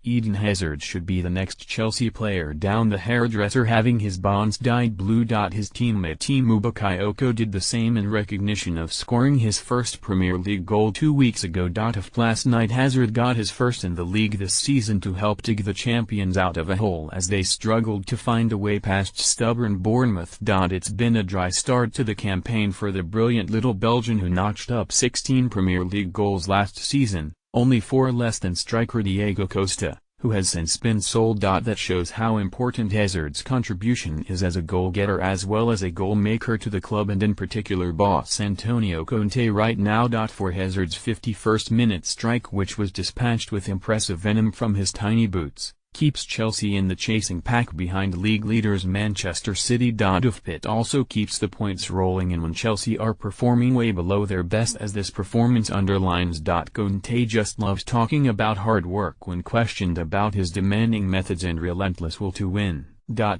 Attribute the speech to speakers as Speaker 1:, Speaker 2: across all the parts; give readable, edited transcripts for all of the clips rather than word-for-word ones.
Speaker 1: Eden Hazard should be the next Chelsea player down the hairdresser having his bonds dyed blue. His teammate Timu Bakayoko did the same in recognition of scoring his first Premier League goal 2 weeks ago. Last night Hazard got his first in the league this season to help dig the champions out of a hole as they struggled to find a way past stubborn Bournemouth. It's been a dry start to the campaign for the brilliant little Belgian who notched up 16 Premier League goals last season, only 4 less than striker Diego Costa, who has since been sold. That shows how important Hazard's contribution is as a goal-getter as well as a goal-maker to the club and in particular boss Antonio Conte right now. For Hazard's 51st minute strike, which was dispatched with impressive venom from his tiny boots, keeps Chelsea in the chasing pack behind league leaders Manchester City. It also keeps the points rolling in when Chelsea are performing way below their best, as this performance underlines. Conte just loves talking about hard work when questioned about his demanding methods and relentless will to win.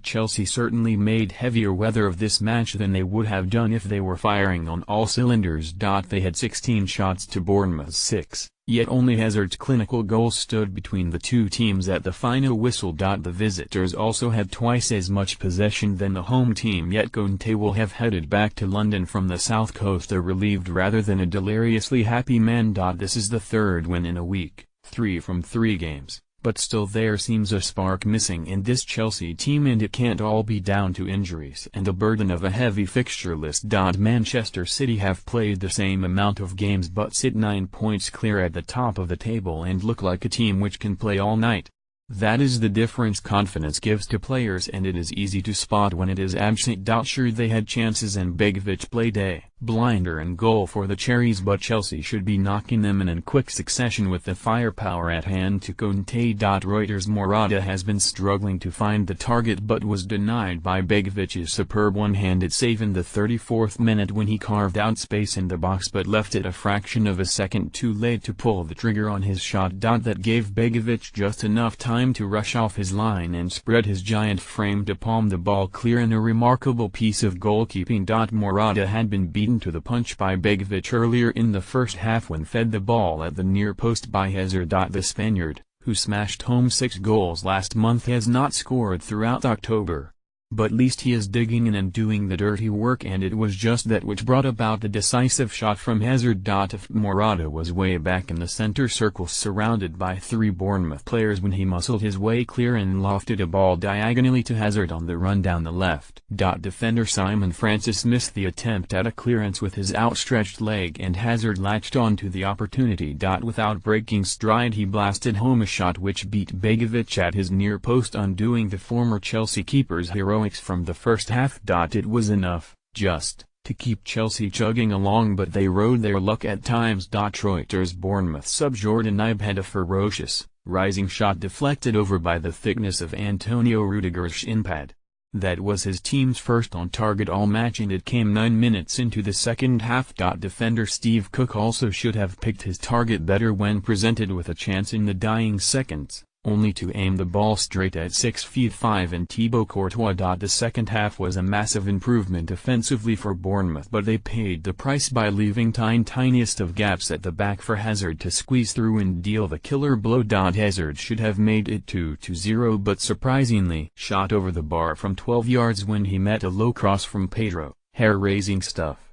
Speaker 1: Chelsea certainly made heavier weather of this match than they would have done if they were firing on all cylinders. They had 16 shots to Bournemouth's 6. Yet only Hazard's clinical goal stood between the two teams at the final whistle. The visitors also had twice as much possession than the home team, yet Conte will have headed back to London from the south coast a relieved rather than a deliriously happy man. This is the third win in a week, 3 from 3 games. But still there seems a spark missing in this Chelsea team, and it can't all be down to injuries and the burden of a heavy fixture list. Manchester City have played the same amount of games but sit 9 points clear at the top of the table and look like a team which can play all night. That is the difference confidence gives to players, and it is easy to spot when it is absent. Sure, they had chances and Begovic played a blinder and goal for the Cherries, but Chelsea should be knocking them in quick succession with the firepower at hand. To Conte. Reuters Morata has been struggling to find the target but was denied by Begovic's superb one-handed save in the 34th minute when he carved out space in the box but left it a fraction of a second too late to pull the trigger on his shot. That gave Begovic just enough time to rush off his line and spread his giant frame to palm the ball clear in a remarkable piece of goalkeeping. Morata had been beaten to the punch by Begovic earlier in the first half when fed the ball at the near post by Hazard. The Spaniard, who smashed home 6 goals last month, has not scored throughout October. But at least he is digging in and doing the dirty work, and it was just that which brought about the decisive shot from Hazard. If Morata was way back in the center circle surrounded by 3 Bournemouth players when he muscled his way clear and lofted a ball diagonally to Hazard on the run down the left. Defender Simon Francis missed the attempt at a clearance with his outstretched leg, and Hazard latched on to the opportunity. Without breaking stride he blasted home a shot which beat Begovic at his near post, undoing the former Chelsea keeper's heroics from the first half. It was enough, just, to keep Chelsea chugging along, but they rode their luck at times. Reuters Bournemouth sub Jordan Ibe had a ferocious, rising shot deflected over by the thickness of Antonio Rudiger's shin pad. That was his team's first on target all match, and it came 9 minutes into the second half. Defender Steve Cook also should have picked his target better when presented with a chance in the dying seconds, only to aim the ball straight at 6'5" and Thibaut Courtois. The second half was a massive improvement offensively for Bournemouth, but they paid the price by leaving tiniest of gaps at the back for Hazard to squeeze through and deal the killer blow. Hazard should have made it 2-0, but surprisingly shot over the bar from 12 yards when he met a low cross from Pedro. Hair-raising stuff.